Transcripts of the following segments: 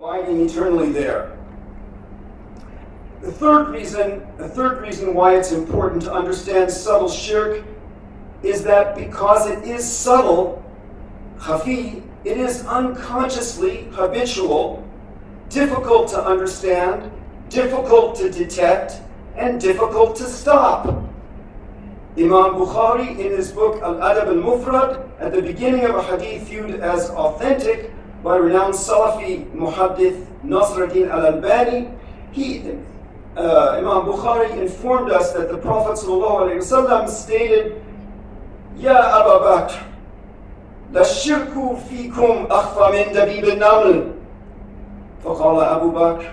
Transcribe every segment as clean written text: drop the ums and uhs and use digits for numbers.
abiding eternally there. The third reason why it's important to understand subtle shirk is that because it is subtle, khafi, it is unconsciously habitual, difficult to understand, difficult to detect, and difficult to stop. Imam Bukhari, in his book Al-Adab al-Mufrad, at the beginning of a hadith viewed as authentic by renowned Salafi Muhaddith Nasruddin al-Albani, Imam Bukhari informed us that the Prophet ﷺ stated, Ya Abu Bakr, al-shirku fikum akhfa min dabib al-naml. فقال أبو بكر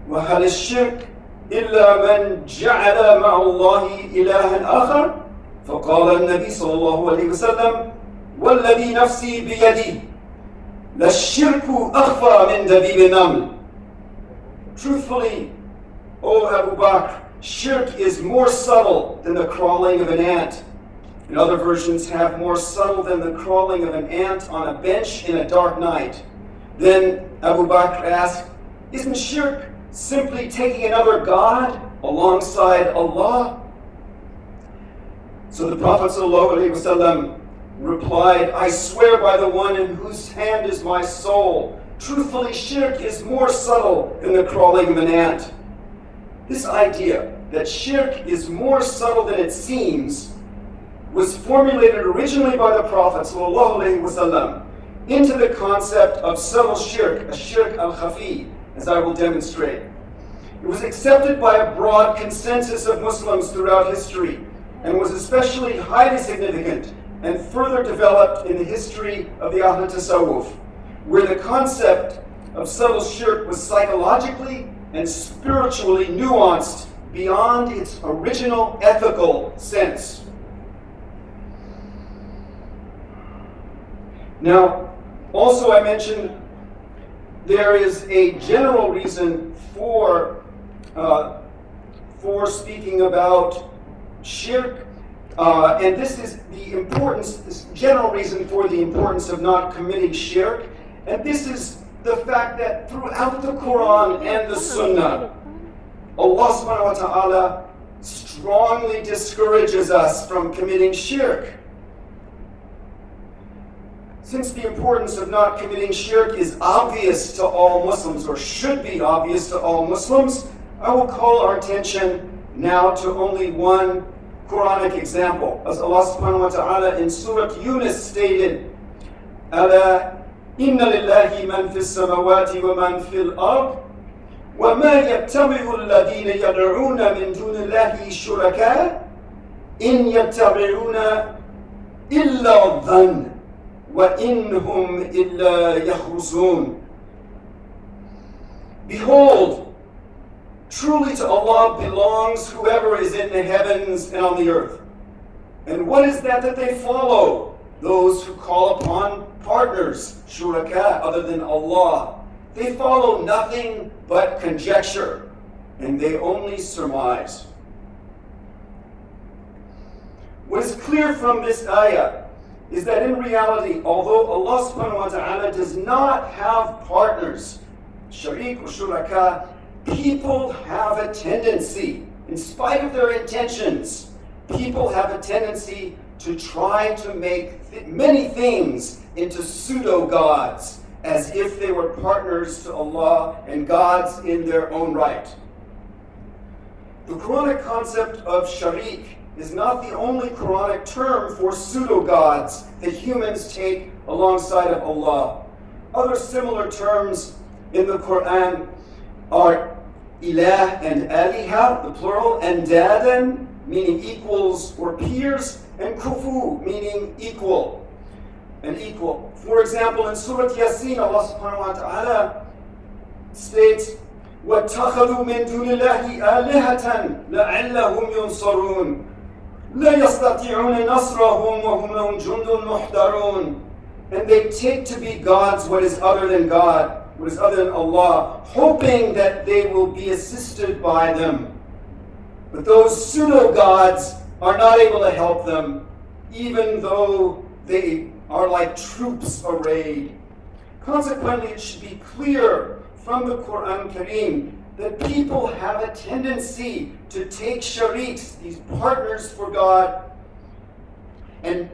وهل الشرك إلا من جعل مع الله إلها آخر؟ فقال النبي صلى الله عليه وسلم والذي نفسي بيدي للشرك أخفى من دبيب النمل. Truthfully, O Abu Bakr, shirk is more subtle than the crawling of an ant. And other versions have more subtle than the crawling of an ant on a bench in a dark night. Then Abu Bakr asked, isn't shirk simply taking another God alongside Allah? So the Prophet ﷺ replied, I swear by the one in whose hand is my soul, truthfully shirk is more subtle than the crawling of an ant. This idea that shirk is more subtle than it seems was formulated originally by the Prophet ﷺ into the concept of subtle shirk, al-shirk al-khafi, as I will demonstrate. It was accepted by a broad consensus of Muslims throughout history and was especially highly significant and further developed in the history of the Ahl Tasawwuf, where the concept of subtle shirk was psychologically and spiritually nuanced beyond its original ethical sense. Now, also I mentioned there is a general reason for speaking about shirk, and this is the importance, this general reason for the importance of not committing shirk, and this is the fact that throughout the Quran and the Sunnah, Allah subhanahu wa ta'ala strongly discourages us from committing shirk. Since the importance of not committing shirk is obvious to all Muslims, or should be obvious to all Muslims, I will call our attention now to only one Quranic example. As Allah subhanahu wa ta'ala in Surah Yunus stated, أَلَا إِنَّ لِلَّهِ مَنْ فِي السَّمَوَاتِ وَمَنْ فِي الْأَرْضِ وَمَا يَتَّبِعُ الَّذِينَ يَدْعُونَ مِن دُونِ اللَّهِ شُرَكَاءَ إِنْ يَتَّبِعُونَ إِلَّا الظَّنَّ وَإِنْهُمْ إِلَّا يَخْرُصُونَ. Behold, truly to Allah belongs whoever is in the heavens and on the earth. And what is that they follow? Those who call upon partners, shuraka, other than Allah. They follow nothing but conjecture, and they only surmise. What is clear from this ayah is that in reality, although Allah subhanahu wa ta'ala does not have partners, sharik or shuraka, people have a tendency, in spite of their intentions, people have a tendency to try to make many things into pseudo-gods, as if they were partners to Allah and gods in their own right. The Quranic concept of sharik is not the only Quranic term for pseudo-gods that humans take alongside of Allah. Other similar terms in the Quran are ilah and aliha, the plural, and dadan, meaning equals or peers, and kufu, meaning equal and equal. For example, in Surah Yasin, Allah subhanahu wa ta'ala states, وَاتَّخَذُوا مِن دُونِ اللَّهِ آلِهَةً لَعَلَّهُمْ يُنصَرُونَ لا يستطيعون نصرهم وهم لهم جند محضرون. And they take to be gods what is other than God, what is other than Allah, hoping that they will be assisted by them. But those pseudo-gods are not able to help them, even though they are like troops arrayed. Consequently, it should be clear from the Quran Kareem that people have a tendency to take shariks, these partners for God, and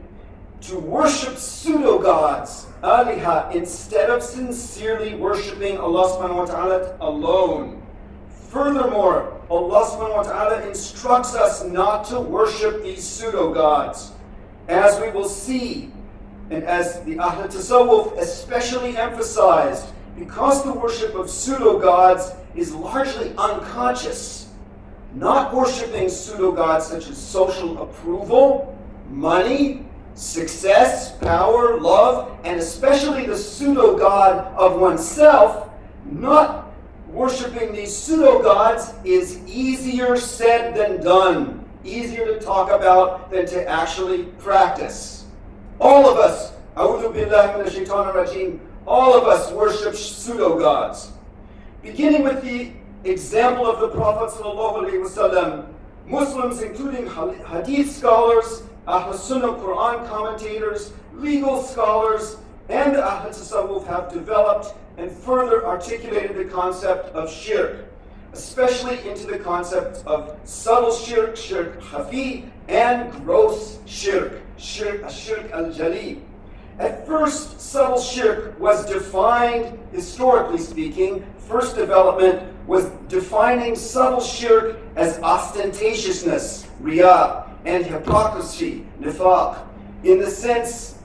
to worship pseudo-gods, aliha, instead of sincerely worshiping Allah subhanahu wa ta'ala alone. Furthermore, Allah subhanahu wa ta'ala instructs us not to worship these pseudo-gods. As we will see, and as the Ahl Tasawwuf especially emphasized, because the worship of pseudo-gods is largely unconscious, not worshiping pseudo-gods such as social approval, money, success, power, love, and especially the pseudo-god of oneself, not worshiping these pseudo-gods is easier said than done, easier to talk about than to actually practice. All of us, a'udhu billahi minash shaitanir rajim, all of us worship pseudo-gods. Beginning with the example of the Prophet ﷺ, Muslims, including hadith scholars, Ahl Sunnah Quran commentators, legal scholars, and the Ahl Tasawwuf have developed and further articulated the concept of shirk, especially into the concepts of subtle shirk, shirk al-khafi, and gross shirk, al-shirk al-jali. At first, subtle shirk was defined, historically speaking, first development was defining subtle shirk as ostentatiousness, riyah, and hypocrisy, nifaq, in the sense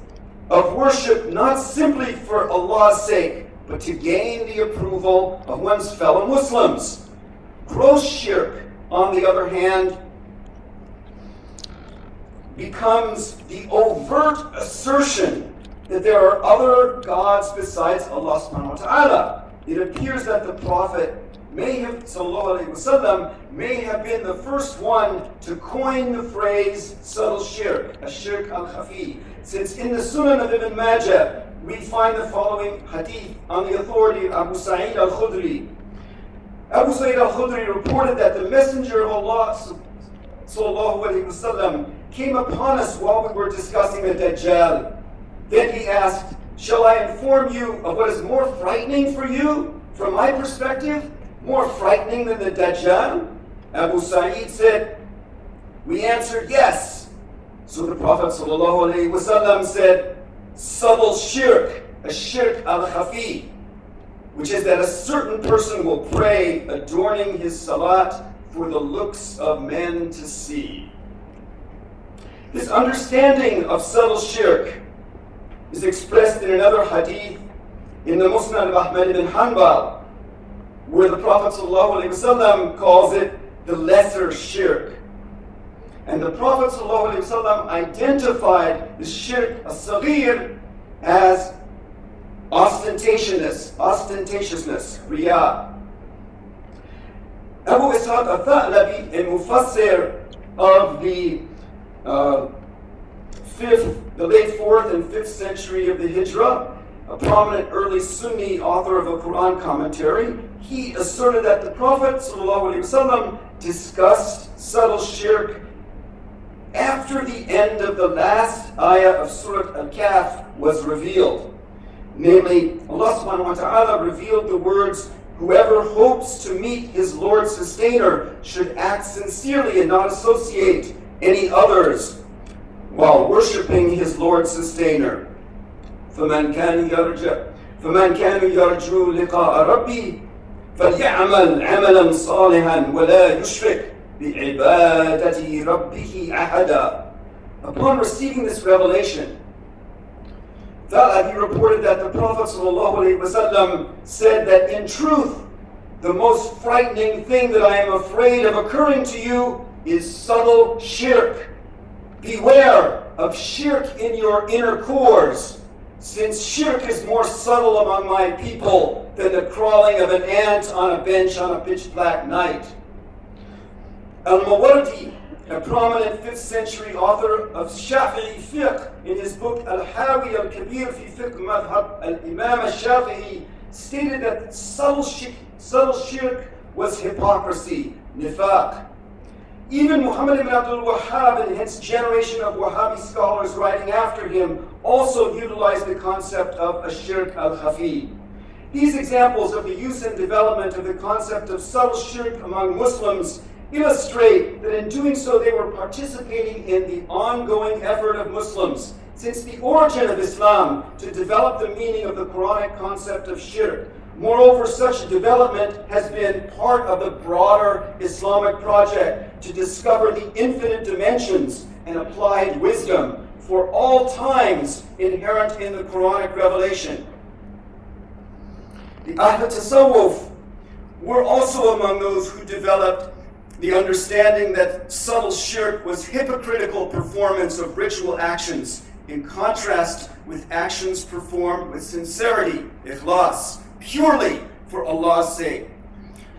of worship not simply for Allah's sake, but to gain the approval of one's fellow Muslims. Gross shirk, on the other hand, becomes the overt assertion that there are other gods besides Allah subhanahu wa ta'ala. It appears that the Prophet may have, sallallahu alaihi wasallam, may have been the first one to coin the phrase subtle shirk, al-shirk al-khafi. Since in the Sunan of Ibn Majah, we find the following hadith on the authority of Abu Sa'id al-Khudri. Abu Sa'id al-Khudri reported that the Messenger of Allah sallallahu alaihi wasallam came upon us while we were discussing the Dajjal. Then he asked, "Shall I inform you of what is more frightening for you, from my perspective, more frightening than the Dajjal?" Abu Sa'id said, we answered, yes. So the Prophet ﷺ said, subtle shirk, al-shirk al-khafi, which is that a certain person will pray adorning his salat for the looks of men to see. This understanding of subtle shirk is expressed in another hadith in the Musnad of Ahmad ibn Hanbal, where the Prophet ﷺ calls it the lesser shirk. And the Prophet ﷺ identified the shirk as-saghir as ostentatiousness, riyah. Abu Ishaq al-Tha'labi, a mufassir of the late 4th and 5th century of the Hijrah, a prominent early Sunni author of a Quran commentary, he asserted that the Prophet ﷺ discussed subtle shirk after the end of the last ayah of Surah al-Kahf was revealed. Namely, Allah subhanahu wa ta'ala revealed the words, "Whoever hopes to meet his Lord Sustainer should act sincerely and not associate any others while worshiping his Lord Sustainer. فَمَنْ كَانَ يَرْجُو لِقَاءَ رَبِّهِ فَلْيَعْمَلْ عَمَلًا صَالِحًا وَلَا يُشْرِكْ بِعِبَادَةِ رَبِّهِ أَحَدًا." Upon receiving this revelation, Thalabi reported that the Prophet ﷺ said that in truth, the most frightening thing that I am afraid of occurring to you is subtle shirk. Beware of shirk in your inner cores, since shirk is more subtle among my people than the crawling of an ant on a bench on a pitch black night. Al-Mawardi, a prominent 5th century author of Shafi'i fiqh, in his book Al-Hawi al-Kabir fi fiqh madhab al-Imam al-Shafi'i, stated that subtle shirk was hypocrisy, nifaq. Even Muhammad ibn Abdul Wahhab and hence generation of Wahhabi scholars writing after him also utilized the concept of al-shirk al-khafi. These examples of the use and development of the concept of subtle shirk among Muslims illustrate that in doing so they were participating in the ongoing effort of Muslims since the origin of Islam to develop the meaning of the Quranic concept of shirk. Moreover, such development has been part of the broader Islamic project to discover the infinite dimensions and applied wisdom for all times inherent in the Quranic revelation. The Ahl Tasawwuf were also among those who developed the understanding that subtle shirk was hypocritical performance of ritual actions in contrast with actions performed with sincerity, ikhlas, purely for Allah's sake.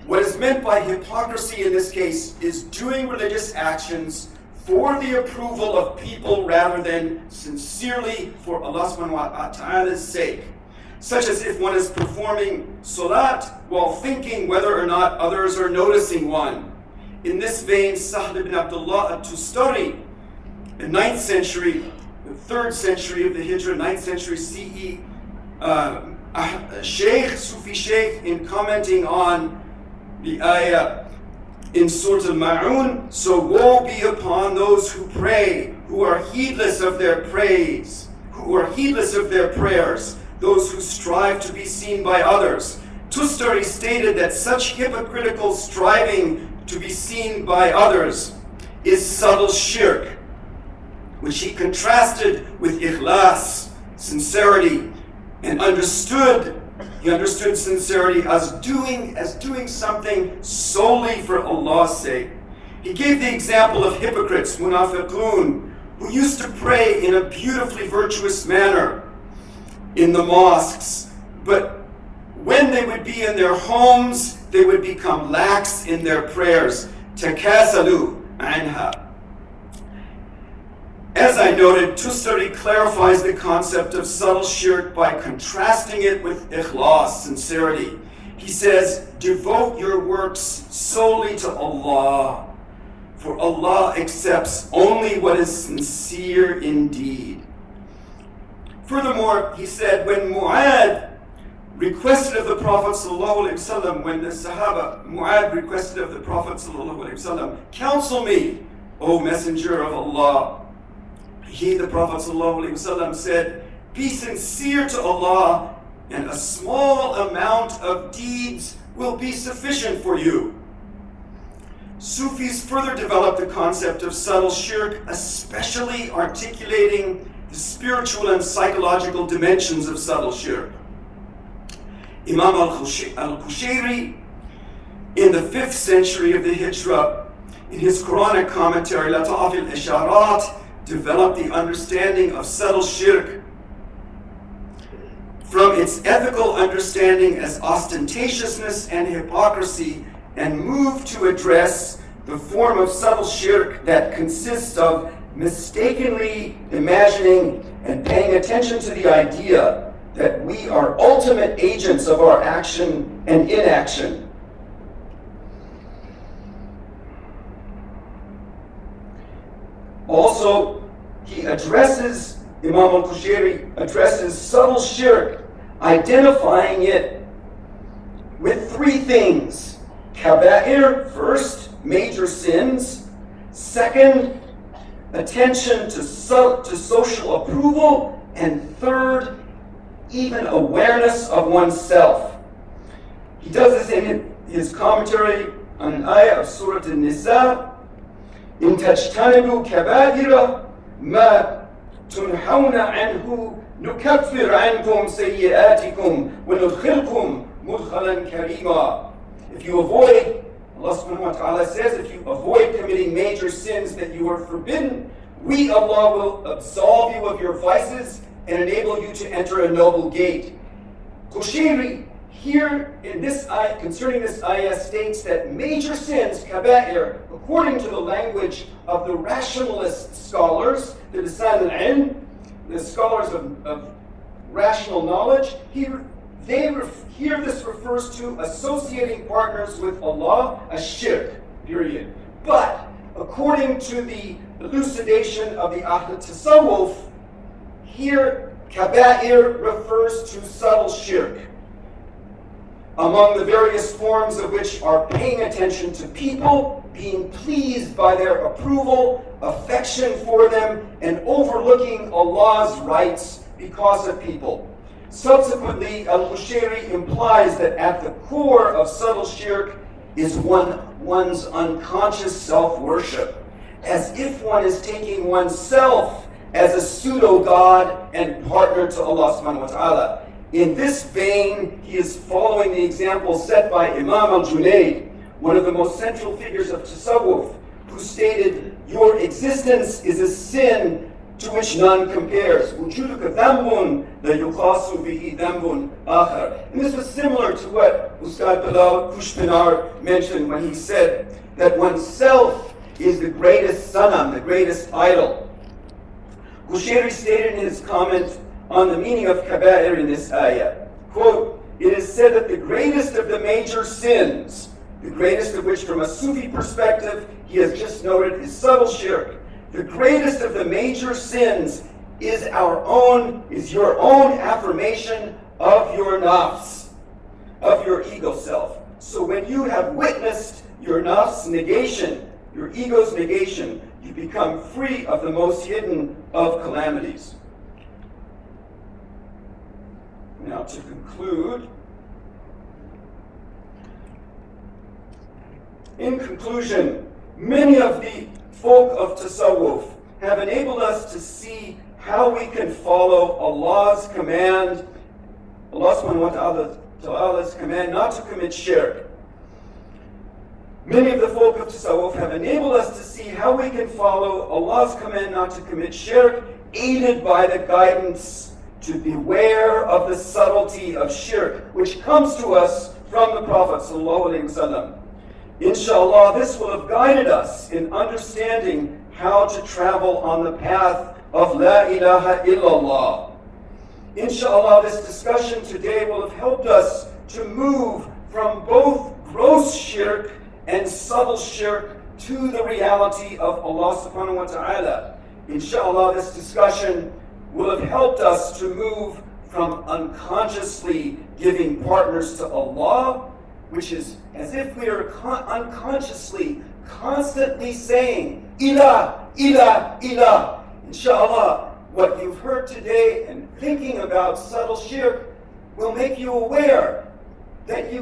What is meant by hypocrisy in this case is doing religious actions for the approval of people rather than sincerely for Allah subhanahu wa ta'ala's sake. Such as if one is performing salat while thinking whether or not others are noticing one. In this vein, Sahl ibn Abdullah al-Tustari, the 9th century, the 3rd century of the Hijrah, 9th century CE, Sufi Sheikh, in commenting on the ayah in Surah Al-Ma'un, so woe be upon those who pray, who are heedless of their praise, who are heedless of their prayers, those who strive to be seen by others. Tustari stated that such hypocritical striving to be seen by others is subtle shirk, which he contrasted with ikhlas, sincerity, and he understood sincerity as doing something solely for Allah's sake. He gave the example of hypocrites, munafiqun, who used to pray in a beautifully virtuous manner in the mosques, but when they would be in their homes, they would become lax in their prayers. Takasalu anha. As I noted, Tustari clarifies the concept of subtle shirk by contrasting it with ikhlas, sincerity. He says, devote your works solely to Allah, for Allah accepts only what is sincere indeed. Furthermore, he said, when Mu'adh requested of the Prophet ﷺ, when the Sahaba, Mu'adh requested of the Prophet ﷺ, counsel me, O Messenger of Allah. He, the Prophet ﷺ, said, be sincere to Allah, and a small amount of deeds will be sufficient for you. Sufis further developed the concept of subtle shirk, especially articulating the spiritual and psychological dimensions of subtle shirk. Imam al-Qushayri, in the 5th century of the Hijrah, in his Quranic commentary, Lata'af al-Isharat, developed the understanding of subtle shirk from its ethical understanding as ostentatiousness and hypocrisy, and moved to address the form of subtle shirk that consists of mistakenly imagining and paying attention to the idea that we are ultimate agents of our action and inaction. Also, Imam al-Qushayri addresses subtle shirk, identifying it with 3 things. Kaba'ir, first, major sins. Second, attention to social approval. And third, even awareness of oneself. He does this in his commentary on an ayah of Surah An-Nisa. إن تجتنبوا كبائر ما تنهون عنه نكفر عنكم سيئاتكم وندخلكم مدخلا كريما. If you avoid, Allah subhanahu wa ta'ala says, if you avoid committing major sins that you are forbidden, we, Allah, will absolve you of your vices and enable you to enter a noble gate. Qushayri here in this ayah, concerning this ayah, states that major sins, kaba'ir, according to the language of the rationalist scholars, the lisan al-ilm, the scholars of rational knowledge, here this refers to associating partners with Allah, a shirk, period. But according to the elucidation of the Tasawwuf, here kaba'ir refers to subtle shirk, among the various forms of which are paying attention to people, being pleased by their approval, affection for them, and overlooking Allah's rights because of people. Subsequently, al-Qushayri implies that at the core of subtle shirk is one's unconscious self-worship, as if one is taking oneself as a pseudo-God and partner to Allah subhanahu wa ta'ala. In this vein, he is following the example set by Imam al-Junayd, one of the most central figures of Tasawwuf, who stated, "Your existence is a sin to which none compares. وُجُودُكَ ذَنْبٌ لَيُقَاسُ بِهِ ذَنْبٌ آخَرٌ." And this was similar to what Ustad Bilal Kushpinar mentioned when he said that oneself is the greatest sanam, the greatest idol. Qushayri stated in his comment on the meaning of kaba'ir in this ayah, quote, "It is said that the greatest of the major sins, the greatest of which from a Sufi perspective he has just noted is subtle shirk, the greatest of the major sins is your own affirmation of your nafs, of your ego self." So when you have witnessed your nafs negation, your ego's negation, you become free of the most hidden of calamities. Now to conclude, in conclusion, many of the folk of Tasawwuf have enabled us to see how we can follow Allah's command, Allah subhanahu wa ta'ala's command not to commit shirk. Many of the folk of Tasawwuf have enabled us to see how we can follow Allah's command not to commit shirk, aided by the guidance to beware of the subtlety of shirk, which comes to us from the Prophet ﷺ. Inshallah, this will have guided us in understanding how to travel on the path of La ilaha illallah. Inshallah, this discussion today will have helped us to move from both gross shirk and subtle shirk to the reality of Allah subhanahu wa ta'ala. Inshallah, this discussion will have helped us to move from unconsciously giving partners to Allah, which is as if we are unconsciously, constantly saying, Ilah, Ilah, Ilah. Inshallah, what you've heard today and thinking about subtle shirk will make you aware that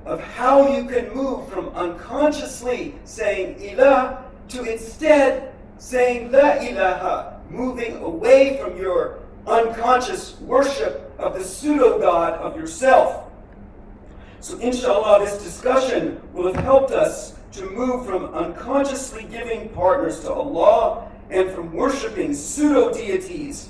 of how you can move from unconsciously saying Ilah to instead saying La ilaha, moving away from your unconscious worship of the pseudo-God of yourself. So inshallah, this discussion will have helped us to move from unconsciously giving partners to Allah and from worshiping pseudo-deities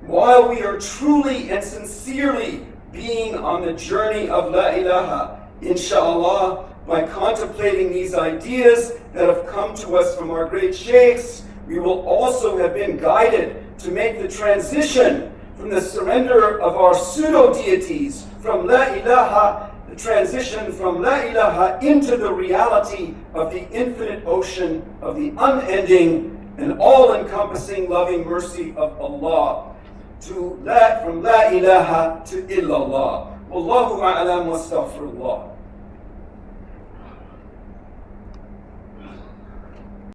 while we are truly and sincerely being on the journey of La ilaha. Inshallah, by contemplating these ideas that have come to us from our great sheikhs, we will also have been guided to make the transition from the surrender of our pseudo-deities from La ilaha, the transition from La ilaha into the reality of the infinite ocean of the unending and all-encompassing loving mercy of Allah, from La ilaha to illallah. Wallahu a'lam wa astaghfirullah.